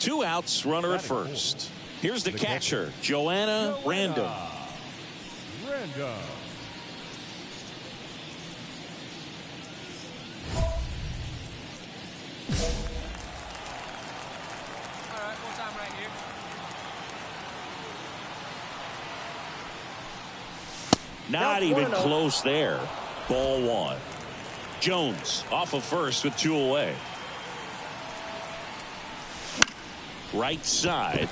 2 outs, runner at first. Here's the catcher, Joanna Random. Not even close there. Ball 1. Jones off of first with 2 away. Right side.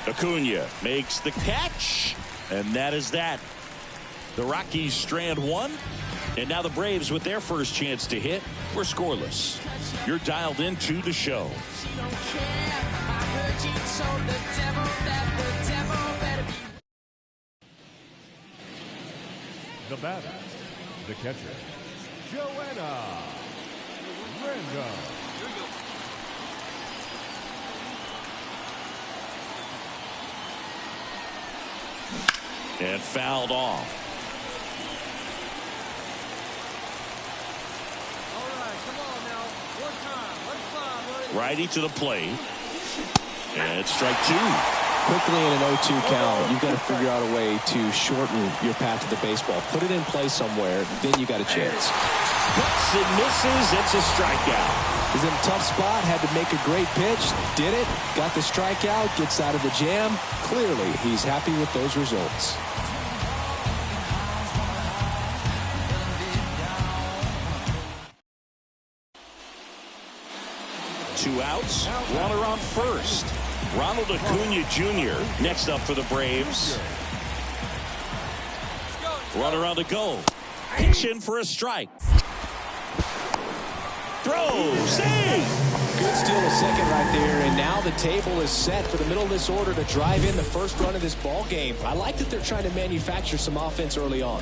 Acuna makes the catch, and that is that. The Rockies strand 1, and now the Braves with their first chance to hit. We're scoreless. You're dialed into the show. The batter, the catcher, Joanna Random. And fouled off. All right, come on now. One time. Let's fly, buddy. Righty to the plate. And strike 2. Quickly in an 0-2 count, you've got to figure out a way to shorten your path to the baseball. Put it in play somewhere, then you got a chance. Puts and misses. It's a strikeout. He's in a tough spot, had to make a great pitch, did it, got the strikeout, gets out of the jam. Clearly, he's happy with those results. Two outs, runner on first. Ronald Acuna Jr. next up for the Braves. Runner on the go. Pitch in for a strike. Throw, save. Good steal a second right there, and now the table is set for the middle of this order to drive in the first run of this ball game. I like that they're trying to manufacture some offense early on.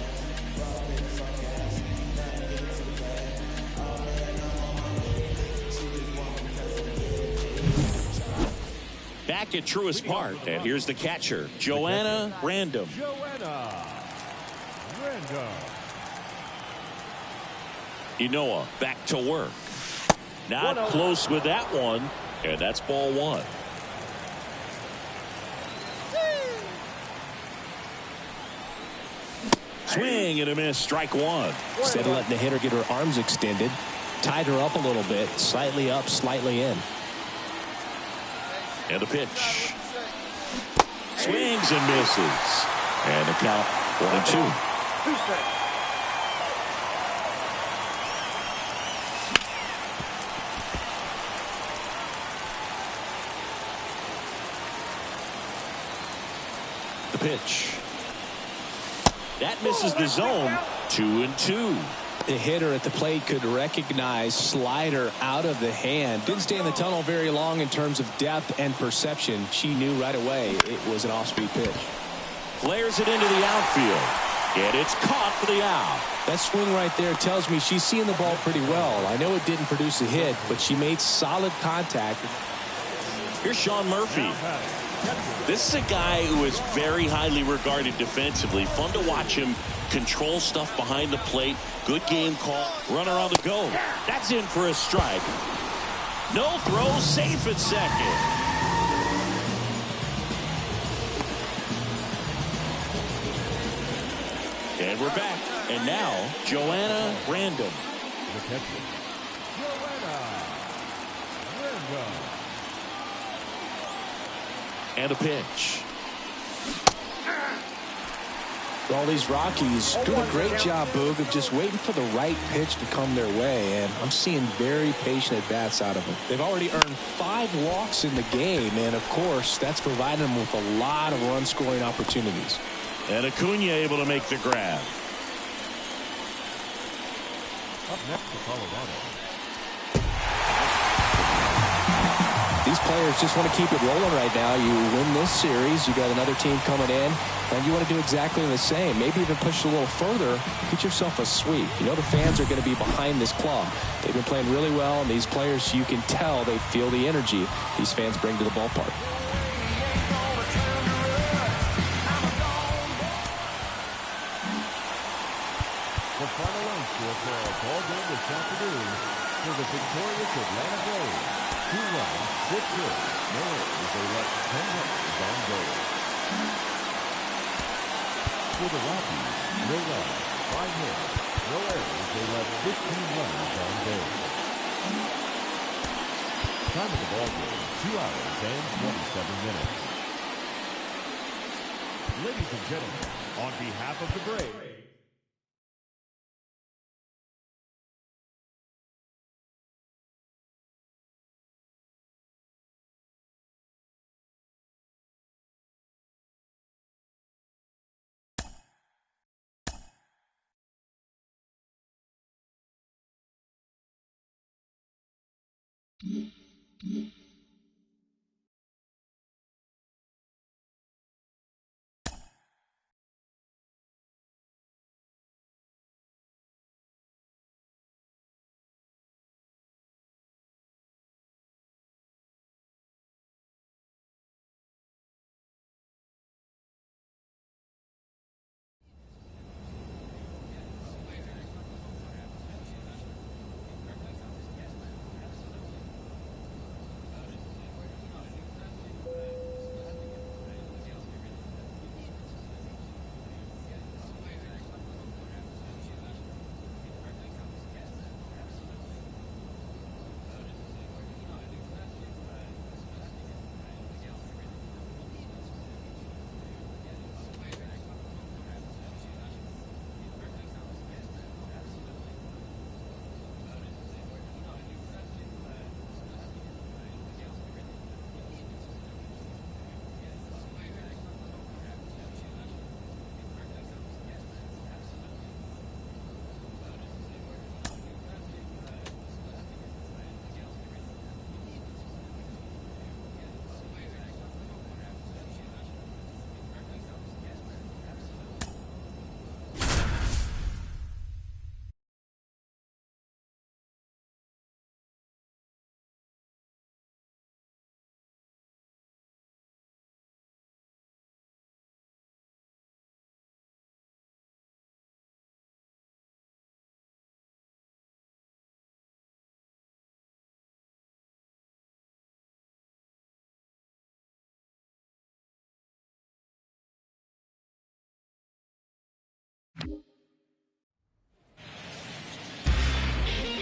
Back at Truist Park, and here's the catcher, Joanna Random. Joanna Random. Inoa back to work. Not close with that one, and that's ball 1. Swing and a miss, strike 1. Instead of letting the hitter get her arms extended, tied her up a little bit, slightly up, slightly in. And the pitch. Swings and misses. And the count 1-2. The pitch. That misses the zone. 2-2. The hitter at the plate could recognize slider out of the hand. Didn't stay in the tunnel very long in terms of depth and perception. She knew right away it was an off-speed pitch. Flares it into the outfield. And it's caught for the out. That swing right there tells me she's seeing the ball pretty well. I know it didn't produce a hit, but she made solid contact. Here's Sean Murphy. This is a guy who is very highly regarded defensively. Fun to watch him control stuff behind the plate. Good game call. Runner on the go. That's in for a strike. No throw, safe at second. And we're back. And now, Joanna Random. The catcher, Joanna Random. And a pitch. All these Rockies doing a great job, Boog, of just waiting for the right pitch to come their way, and I'm seeing very patient at-bats out of them. They've already earned 5 walks in the game, and of course, that's provided them with a lot of run-scoring opportunities. And Acuna able to make the grab. Up next for Colorado. These players just want to keep it rolling right now. You win this series, you got another team coming in, and you want to do exactly the same. Maybe even push it a little further, get yourself a sweep. You know the fans are going to be behind this club. They've been playing really well, and these players, you can tell they feel the energy these fans bring to the ballpark. The final run score for our ball game this afternoon for the victorious Atlanta Braves. 2-run, 6 hits, no errors. They left 10 runners on base. For the Rockies, no runs, 5 hits, no errors. They left 15 runners on base. Time of the ball game, 2 hours and 27 minutes. Ladies and gentlemen, on behalf of the Braves.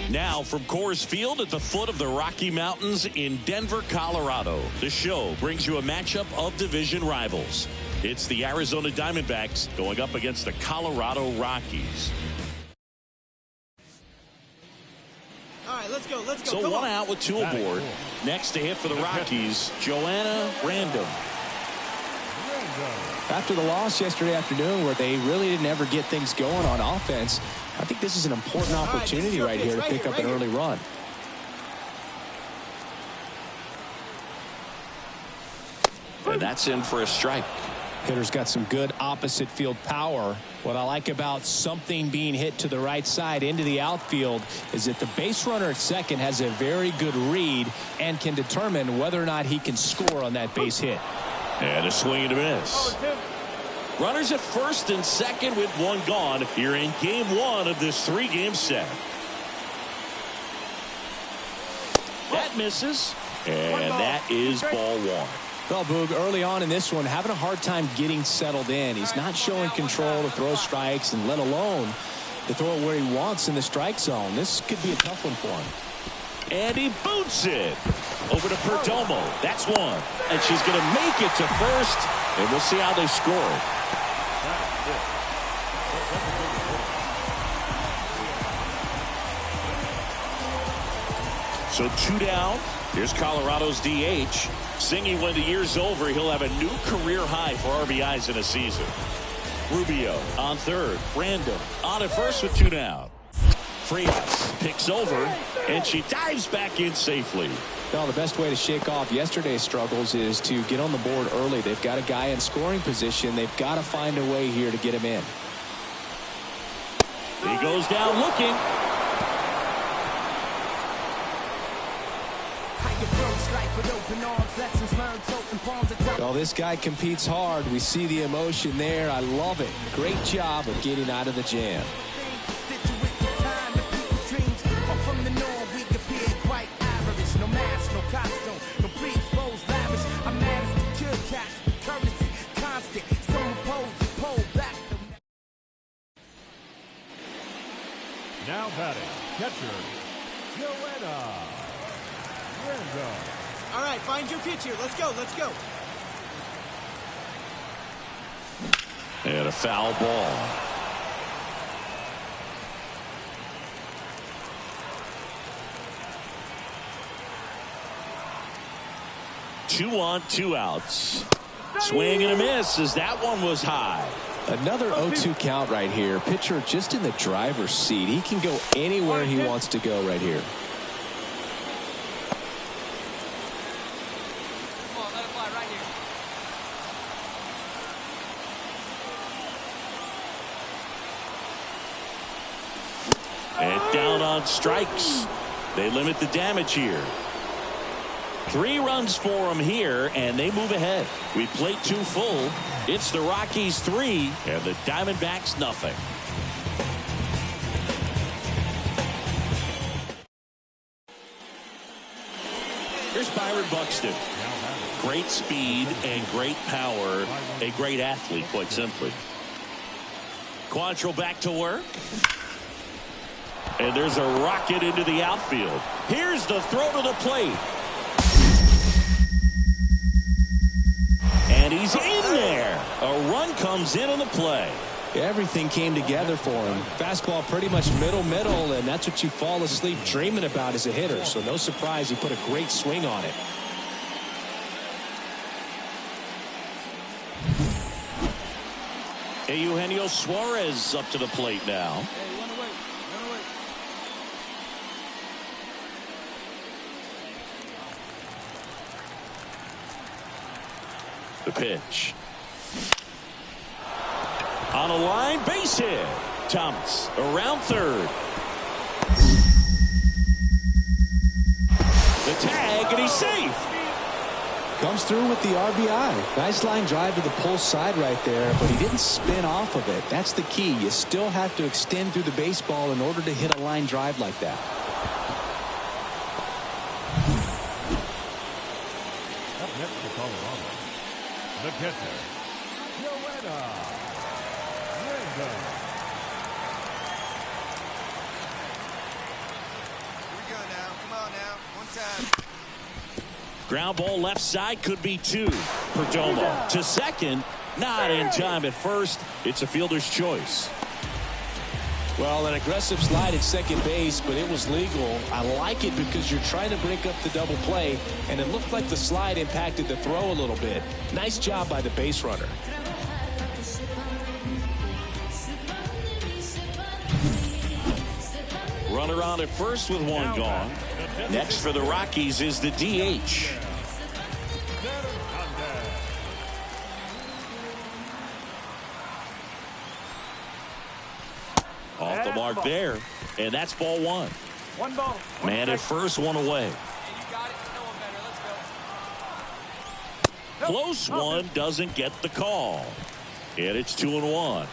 Now from Coors Field at the foot of the Rocky Mountains in Denver, Colorado, the show brings you a matchup of division rivals. It's the Arizona Diamondbacks going up against the Colorado Rockies. All right, let's go. Let's go. So Come one on. out with 2 aboard. Next to hit for the Rockies, Joanna Random. After the loss yesterday afternoon where they really didn't ever get things going on offense, I think this is an important opportunity right here to pick up an early run. And that's in for a strike. Hitter's got some good opposite field power. What I like about something being hit to the right side into the outfield is that the base runner at second has a very good read and can determine whether or not he can score on that base hit. And a swing and a miss. Runners at first and second with 1 gone here in game 1 of this 3-game set. That misses, and that is ball 1. Well, Boog, early on in this one, having a hard time getting settled in. He's not showing control to throw strikes, and let alone to throw it where he wants in the strike zone. This could be a tough one for him. And he boots it over to Perdomo. That's 1. And she's going to make it to first, and we'll see how they score it. So 2 down. Here's Colorado's DH. Singy, when the year's over, he'll have a new career high for RBIs in a season. Rubio on third. Random on at first with 2 down. Frias picks over, and she dives back in safely. Well, the best way to shake off yesterday's struggles is to get on the board early. They've got a guy in scoring position. They've got to find a way here to get him in. He goes down looking. Well, this guy competes hard. We see the emotion there. I love it. Great job of getting out of the jam. No mask, no copy. lost it. Someone pull back. Now batting, catcher, Joanna. All right, find your pitch here. Let's go. Let's go. And a foul ball. Two on, two outs. Swing and a miss as that one was high. Another 0-2 count right here. Pitcher just in the driver's seat. He can go anywhere he wants to go right here. Come on, let it fly right here. And down on strikes. They limit the damage here. 3 runs for them here, and they move ahead. We plate 2 full. It's the Rockies 3 and the Diamondbacks nothing. Here's Byron Buxton. Great speed and great power. A great athlete, quite simply. Quantrill back to work. And there's a rocket into the outfield. Here's the throw to the plate. And he's in there. A run comes in on the play. Everything came together for him. Fastball pretty much middle, and that's what you fall asleep dreaming about as a hitter. So no surprise he put a great swing on it. Eugenio Suarez up to the plate now. Hey, run away. Run away. The pitch. On a line, base hit. Thomas around third. The tag, and he's safe. Comes through with the RBI. Nice line drive to the pull side right there, but he didn't spin off of it. That's the key. You still have to extend through the baseball in order to hit a line drive like that. Up next for Colorado, the catcher, Joanna. Here we go now. Come on now. One time. Ground ball left side, could be 2. Perdomo to second. Not in time at first. It's a fielder's choice. Well, an aggressive slide at second base, but it was legal. I like it because you're trying to break up the double play, and it looked like the slide impacted the throw a little bit. Nice job by the base runner. Runner on at first with 1 gone. Next for the Rockies is the DH. Off the mark there, and that's ball 1. 1 ball. Man at first, 1 away. Hey, you got it. No one better. Let's go. Close one, doesn't get the call. And it's 2-1.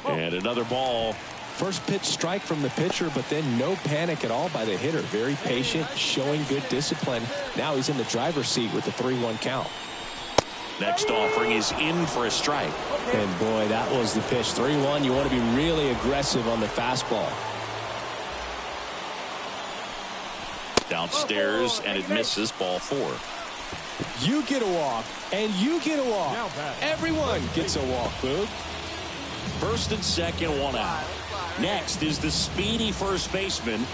And another ball. First pitch strike from the pitcher, but then no panic at all by the hitter. Very patient, showing good discipline. Now he's in the driver's seat with the 3-1 count. Next offering is in for a strike. And boy, that was the pitch. 3-1. You want to be really aggressive on the fastball. Downstairs, and it misses, ball 4. You get a walk, and you get a walk. Everyone gets a walk, Boog. First and second, 1 out. Next is the speedy first baseman.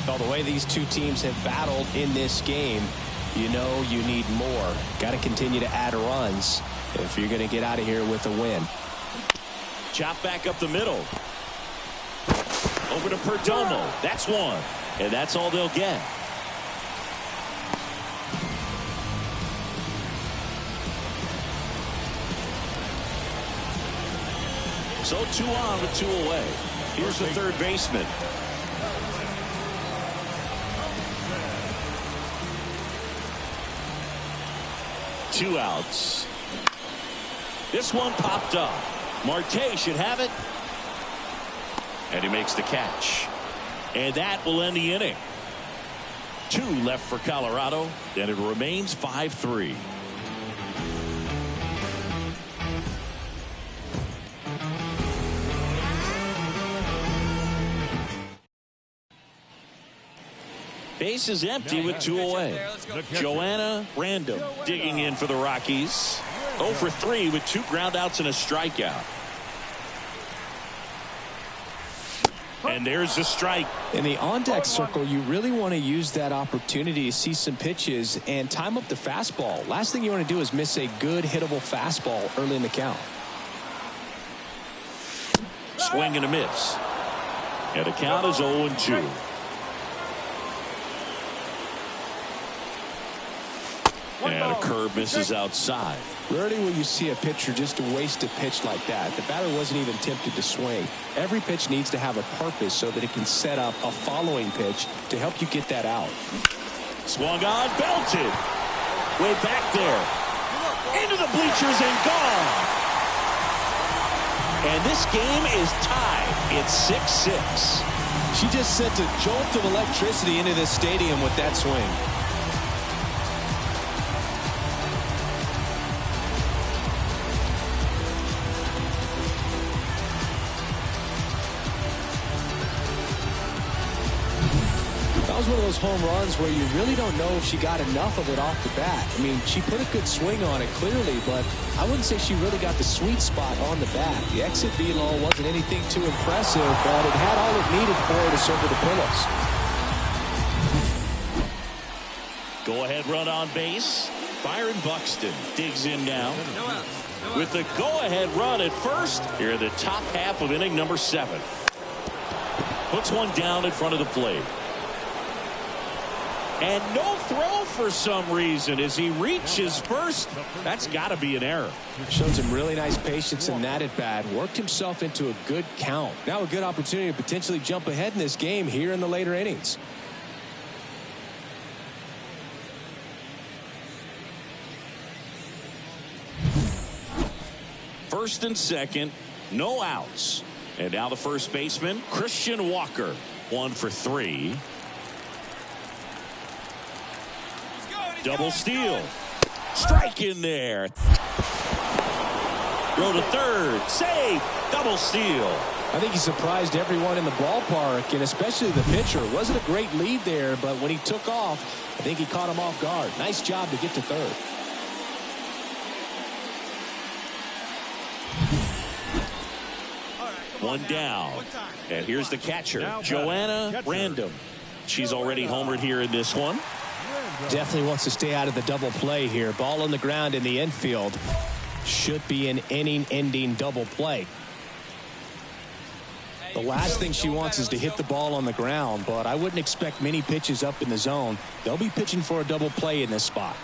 Well, the way these two teams have battled in this game, you know you need more. Got to continue to add runs if you're going to get out of here with a win. Chop back up the middle. Over to Perdomo. That's 1. And that's all they'll get. So 2 on with 2 away. Here's the third baseman. Two outs. This one popped up. Marte should have it. And he makes the catch. And that will end the inning. 2 left for Colorado, and it remains 5-3. Base is empty with 2 away. Joanna random digging in for the Rockies. 0 for 3 with 2 groundouts and a strikeout. And there's the strike. In the on-deck circle, you really want to use that opportunity to see some pitches and time up the fastball. Last thing you want to do is miss a good hittable fastball early in the count. Swing and a miss. And the count is 0-2. And a curve misses outside. Rarely will you see a pitcher just waste a pitch like that. The batter wasn't even tempted to swing. Every pitch needs to have a purpose so that it can set up a following pitch to help you get that out. Swung on, belted. Way back there. Into the bleachers and gone. And this game is tied. It's 6-6. She just sent a jolt of electricity into this stadium with that swing. That was one of those home runs where you really don't know if she got enough of it off the bat. I mean, she put a good swing on it clearly, but I wouldn't say she really got the sweet spot on the bat. The exit velo wasn't anything too impressive, but it had all it needed for her to circle the pillows. Go ahead run on base. Byron Buxton digs in now. With the go ahead run at first here in the top half of inning number 7. Puts one down in front of the plate. And no throw for some reason as he reaches first. That's got to be an error. Showed some really nice patience in that at bat. Worked himself into a good count. Now a good opportunity to potentially jump ahead in this game here in the later innings. First and second, no outs. And now the first baseman, Christian Walker, 1 for 3. Double steal. Strike in there. Throw to third. Save. Double steal. I think he surprised everyone in the ballpark, and especially the pitcher. Wasn't a great lead there, but when he took off, I think he caught him off guard. Nice job to get to third. One down. And here's the catcher, Joanna Random. She's already homered here in this one. Definitely wants to stay out of the double play here. Ball on the ground in the infield. Should be an inning-ending double play. The last thing she wants is to hit the ball on the ground, but I wouldn't expect many pitches up in the zone. They'll be pitching for a double play in this spot.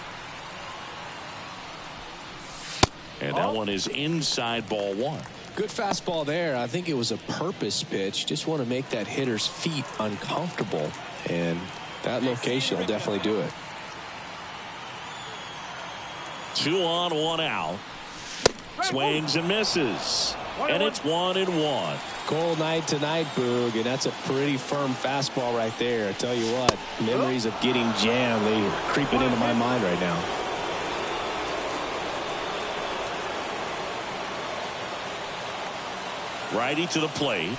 And that one is inside ball 1. Good fastball there. I think it was a purpose pitch. Just want to make that hitter's feet uncomfortable, and that location will definitely do it. 2 on, 1 out. Swings and misses. And it's 1-1. Cold night tonight, Boog, and that's a pretty firm fastball right there. I tell you what, memories of getting jammed, they are creeping into my mind right now. Righty to the plate.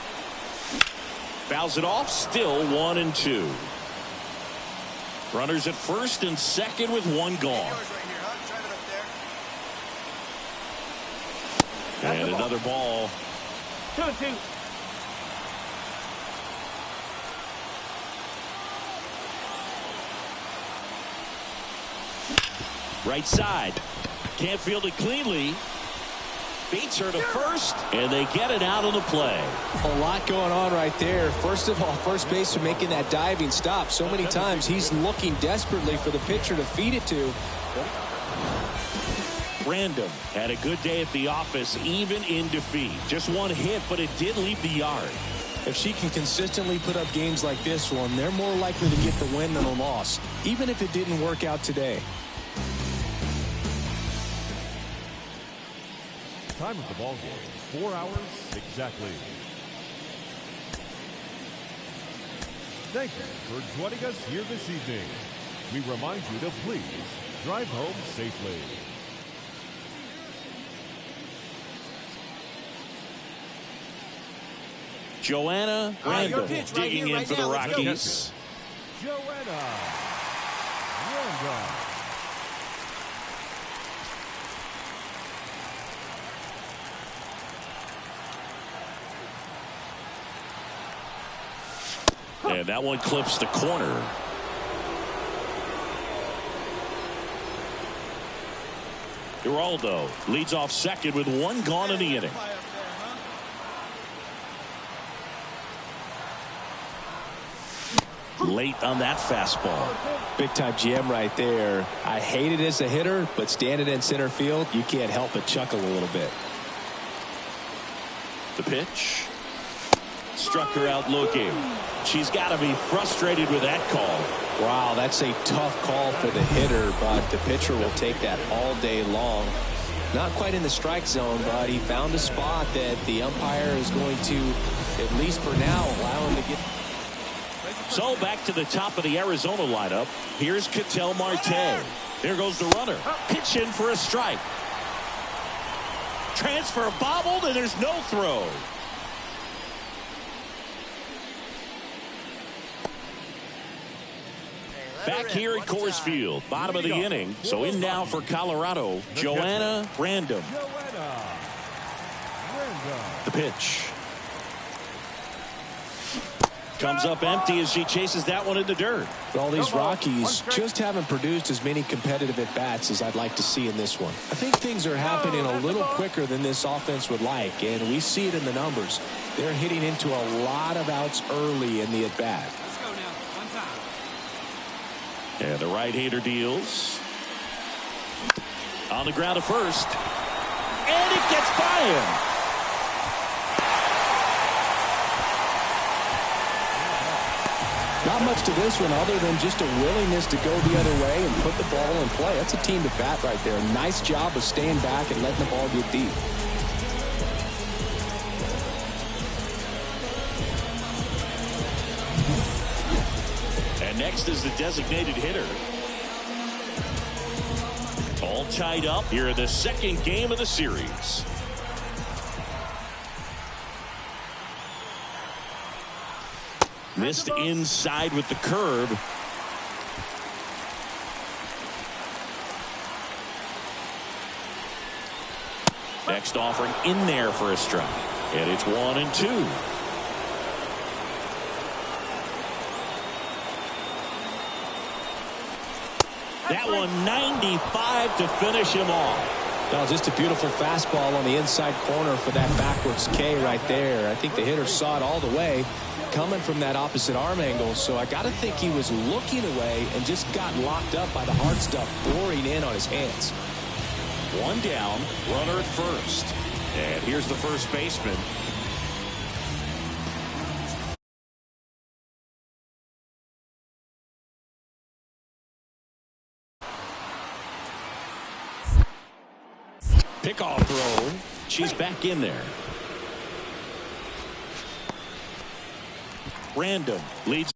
Fouls it off. Still 1-2. Runners at first and second with 1 gone. And another ball. 2-2. Right side. Can't field it cleanly. Beats her to first, and they get it out of the play. A lot going on right there. First of all, first baseman making that diving stop. So many times he's looking desperately for the pitcher to feed it to. Random had a good day at the office, even in defeat. Just 1 hit, but it did leave the yard. If she can consistently put up games like this one, they're more likely to get the win than the loss, even if it didn't work out today. Time of the ball game, 4 hours exactly. Thank you for joining us here this evening. We remind you to please drive home safely. Joanna Randall digging in for the Rockies. Joanna Randall. And that one clips the corner. Geraldo leads off second with one gone in the inning. Late on that fastball. Big time GM right there. I hate it as a hitter, but standing in center field, you can't help but chuckle a little bit. The pitch. Struck her out looking. She's got to be frustrated with that call. Wow, that's a tough call for the hitter, but the pitcher will take that all day long. Not quite in the strike zone, but he found a spot that the umpire is going to, at least for now, allow him to get. So back to the top of the Arizona lineup. Here's Ketel Marte. There goes the runner. Pitch in for a strike. Transfer bobbled, and there's no throw. Back here at Coors Field, bottom of the inning. So in now for Colorado, Joanna Randall. The pitch. Comes up empty as she chases that one in the dirt. Well, these Rockies just haven't produced as many competitive at-bats as I'd like to see in this one. I think things are happening a little quicker than this offense would like, and we see it in the numbers. They're hitting into a lot of outs early in the at-bat. Let's go now. One time. And the right-hander deals. On the ground at first. And it gets by him. Not much to this one other than just a willingness to go the other way and put the ball in play. That's a team to bat right there. Nice job of staying back and letting the ball get deep. And next is the designated hitter. All tied up here in the second game of the series. Missed inside with the curve. Next offering in there for a strike. And it's 1-2. That one 95 to finish him off. Well, just a beautiful fastball on the inside corner for that backwards K right there. I think the hitter saw it all the way coming from that opposite arm angle, so I got to think he was looking away and just got locked up by the hard stuff boring in on his hands. One down, runner at first. And here's the first baseman. Pickoff throw. She's back in there. Random leads.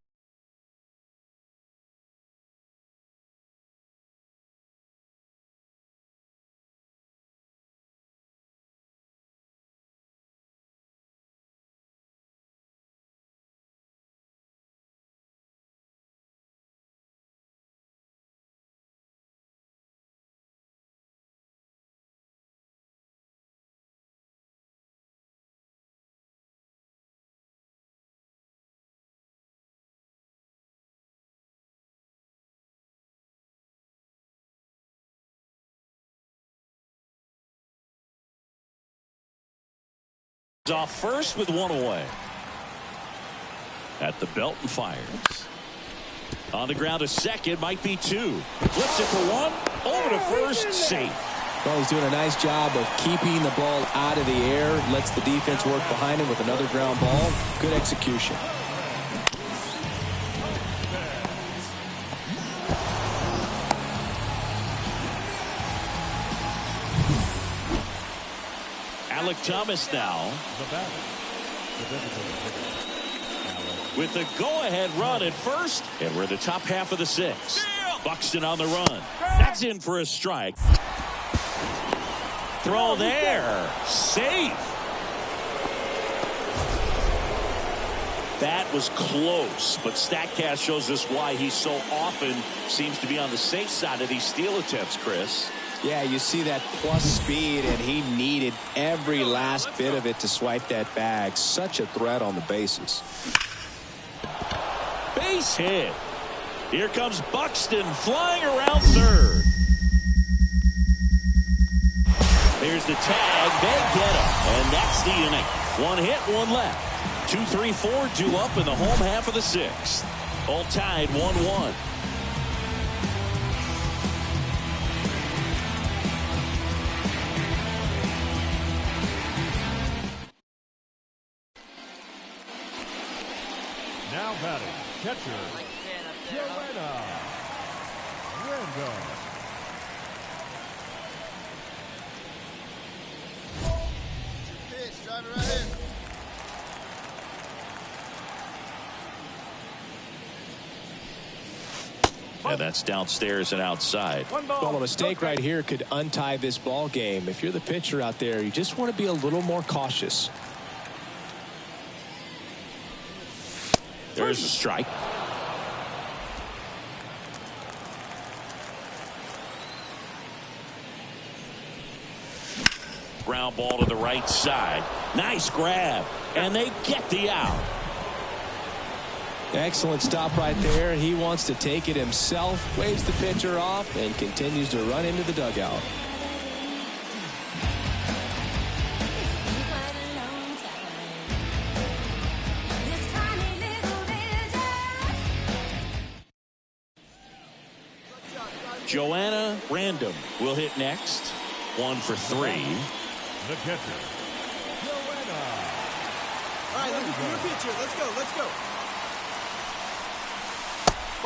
Off first with one away. At the belt and fires. On the ground to second, might be two. Flips it for one. Over to first, safe. Well, he's doing a nice job of keeping the ball out of the air. Lets the defense work behind him with another ground ball. Good execution. Alec Thomas now. The batter, the designated hitter, Alec with the go-ahead run at first, and we're in the top half of the sixth. Buxton on the run. That's in for a strike. Throw there. Safe. That was close, but StatCast shows us why he so often seems to be on the safe side of these steal attempts, Chris. Yeah, you see that plus speed, and he needed every last bit of it to swipe that bag. Such a threat on the bases. Base hit. Here comes Buxton flying around third. Here's the tag. They get him, and that's the inning. One hit, one left. 2, 3, 4 due up in the home half of the sixth. All tied 1-1. Now batting, catcher, Joanna. Random. Pitch, drive it right here. And that's downstairs and outside. Well, a mistake right here could untie this ball game. If you're the pitcher out there, you just want to be a little more cautious. There's a strike. Ground ball to the right side. Nice grab. And they get the out. Excellent stop right there. He wants to take it himself, waves the pitcher off, and continues to run into the dugout. Joanna Random will hit next. 1 for 3. The catcher, Joanna. All right, looking for your pitcher. Let's go, let's go.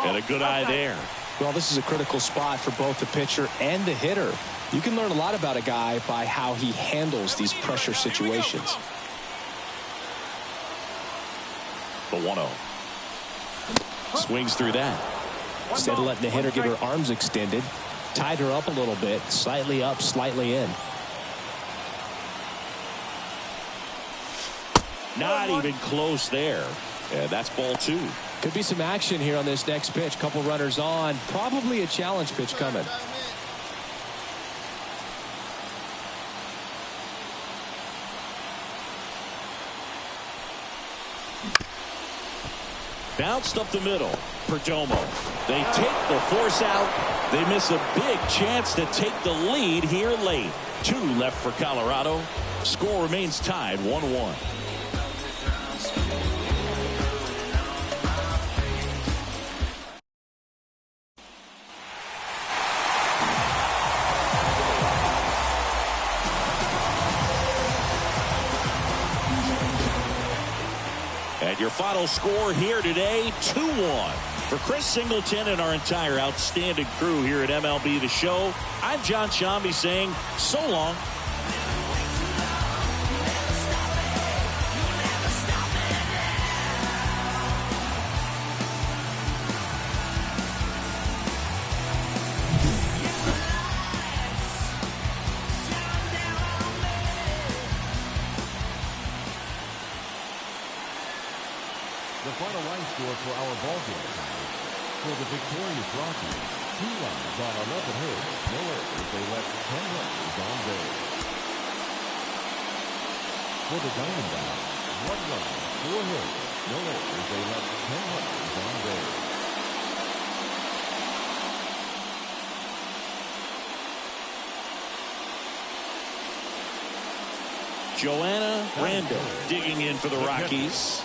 And a good eye there. Well, this is a critical spot for both the pitcher and the hitter. You can learn a lot about a guy by how he handles these pressure situations. The 1-0. Swings through that. Instead of letting the hitter get her arms extended, tied her up a little bit, slightly up, slightly in. Not even close there. And that's ball 2. Could be some action here on this next pitch. Couple runners on. Probably a challenge pitch coming. Bounced up the middle. Perdomo. They take the force out. They miss a big chance to take the lead here late. 2 left for Colorado. Score remains tied 1-1. And your final score here today, 2-1. For Chris Singleton and our entire outstanding crew here at MLB The Show, I'm John Shambi saying so long. The final line score for our ball game tonight. For the victorious Rockies, 2 runs on 11 hits, no errors. They left 10 runners on base. For the Diamondbacks, 1 run, 4 hits, no errors. They left 10 runners on base. Joanna Random digging in for the Rockies.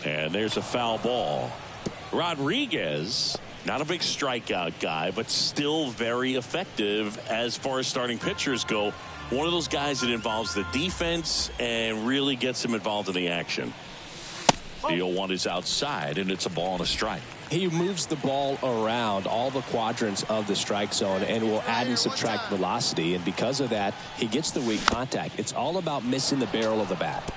And there's a foul ball. Rodriguez, not a big strikeout guy, but still very effective as far as starting pitchers go. One of those guys that involves the defense and really gets him involved in the action. The 0-1 is outside, and it's a ball and a strike. He moves the ball around all the quadrants of the strike zone and will add and subtract velocity. And because of that, he gets the weak contact. It's all about missing the barrel of the bat.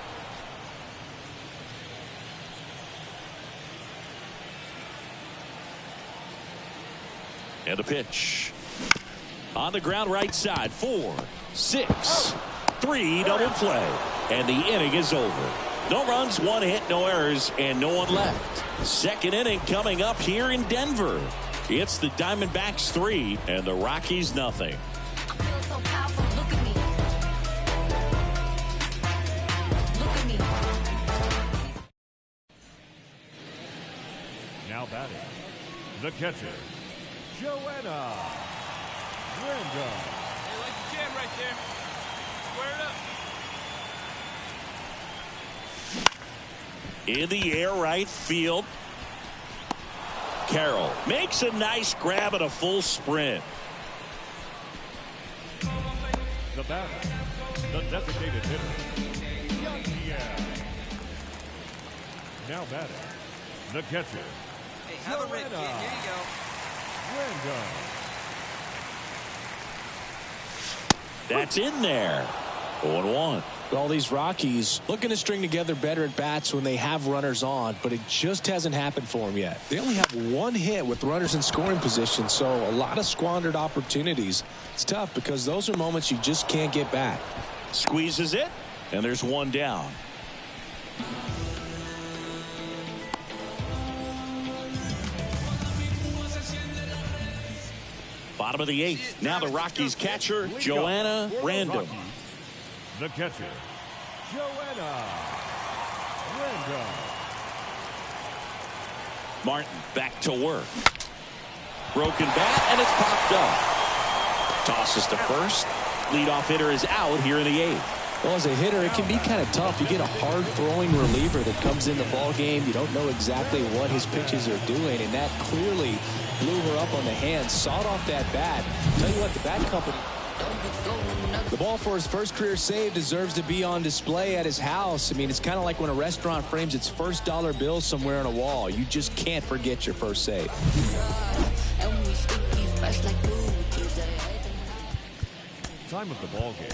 And a pitch. On the ground right side. 4, 6, 3 double play. And the inning is over. No runs, 1 hit, no errors, and no one left. Second inning coming up here in Denver. It's the Diamondbacks 3 and the Rockies nothing. Now batting, the catcher, Joanna. Random. Hey, like the jam right there. Square it up. In the air right field. Carroll makes a nice grab at a full sprint. The batter, the designated hitter, Joanna. Now batting, the catcher, Hey, have a rip, kid. Here you go. Random. That's in there. 0-1. All these Rockies looking to string together better at bats when they have runners on, but it just hasn't happened for them yet. They only have 1 hit with runners in scoring position, so a lot of squandered opportunities. It's tough because those are moments you just can't get back. Squeezes it, and there's 1 down. Bottom of the 8th. Now the Rockies catcher, Joanna Random. The catcher, Joanna Random. Martin back to work. Broken bat, and it's popped up. Tosses to first. Leadoff hitter is out here in the 8th. Well, as a hitter, it can be kind of tough. You get a hard-throwing reliever that comes in the ball game. You don't know exactly what his pitches are doing, and that clearly blew her up on the hand, sawed off that bat. Tell you what, the bat company. The ball for his first career save deserves to be on display at his house. I mean, it's kind of like when a restaurant frames its first dollar bill somewhere on a wall. You just can't forget your first save. Time of the ball game.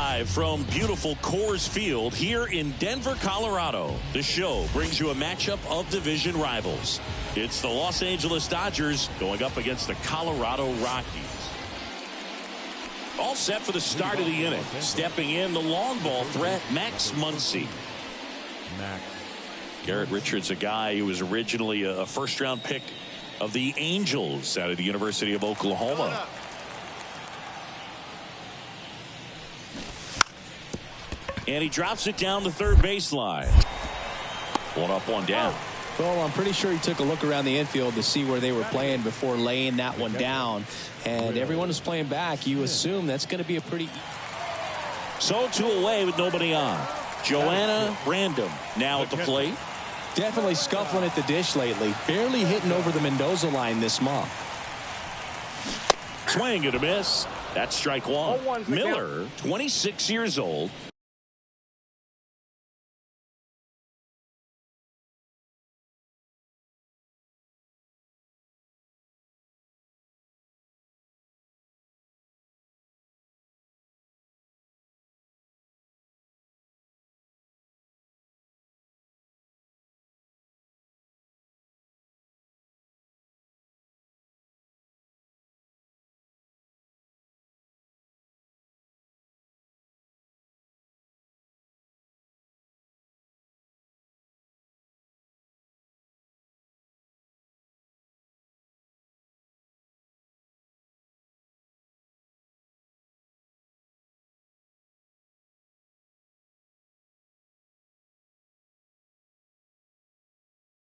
live from beautiful Coors Field here in Denver, Colorado. The show brings you a matchup of division rivals. It's the Los Angeles Dodgers going up against the Colorado Rockies. All set for the start of the inning. Stepping in, the long ball threat, Max Muncy. Garrett Richards, a guy who was originally a first-round pick of the Angels out of the University of Oklahoma. And he drops it down the third baseline. One up, one down. Well, I'm pretty sure he took a look around the infield to see where they were playing before laying that one down. And everyone is playing back. You assume that's going to be a pretty... So 2 away with nobody on. Joanna Random now at the plate. Definitely scuffling at the dish lately. Barely hitting over the Mendoza line this month. Swing and a miss. That's strike one. Miller, 26 years old.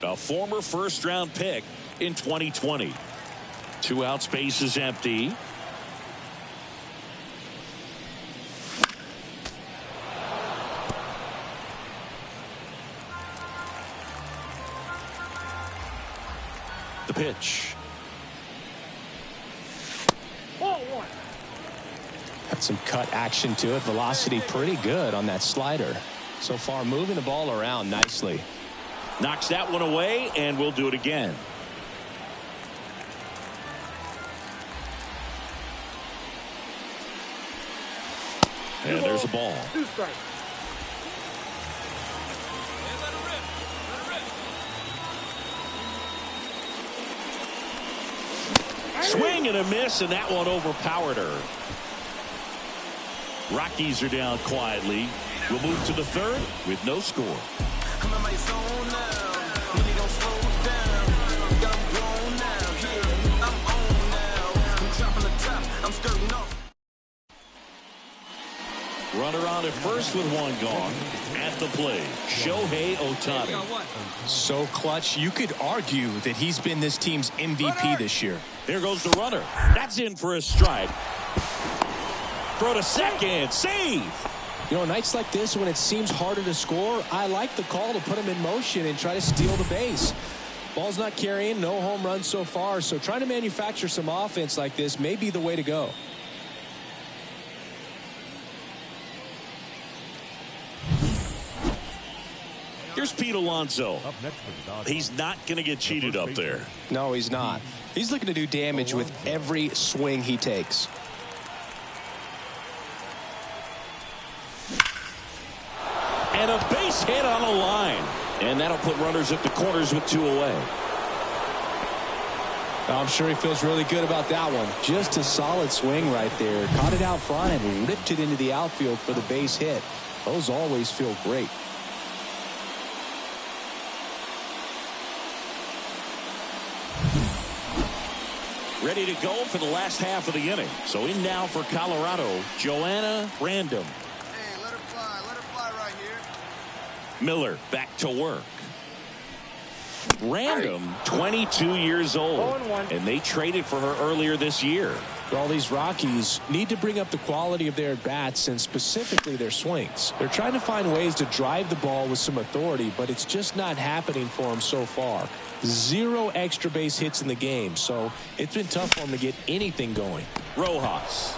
A former first-round pick in 2020. 2 outs, base is empty. The pitch. Got some cut action to it. Velocity pretty good on that slider. So far moving the ball around nicely. Knocks that one away, and we'll do it again. And there's a ball. Swing and a miss, and that one overpowered her. Rockies are down quietly. We'll move to the third with no score. I'm in my zone now. Really don't slow down. Got them grown now. Yeah, I'm on now. I'm dropping the top. I'm skirting off. Runner on at first with one gone. At the plate, Shohei Ohtani. So clutch, you could argue that he's been this team's MVP this year. There goes the runner. That's in for a strike. Throw to second. Save. You know, nights like this when it seems harder to score, I like the call to put him in motion and try to steal the base. Ball's not carrying, no home runs so far, so trying to manufacture some offense like this may be the way to go. Here's Pete Alonso. He's not going to get cheated up there. No, he's not. He's looking to do damage with every swing he takes. And a base hit on a line. And that'll put runners at the corners with 2 away. I'm sure he feels really good about that one. Just a solid swing right there. Caught it out front and ripped it into the outfield for the base hit. Those always feel great. Ready to go for the last half of the inning. So in now for Colorado, Joanna Random. Hey, let her fly right here. Miller back to work. Random, 22 years old, and they traded for her earlier this year. All these Rockies need to bring up the quality of their at-bats and specifically their swings. They're trying to find ways to drive the ball with some authority, but it's just not happening for them so far. 0 extra base hits in the game, so it's been tough for them to get anything going. Rojas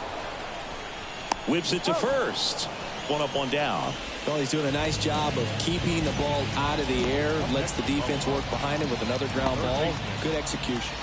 whips it to first. 1 up, 1 down. Well, he's doing a nice job of keeping the ball out of the air, lets the defense work behind him with another ground ball. Good execution.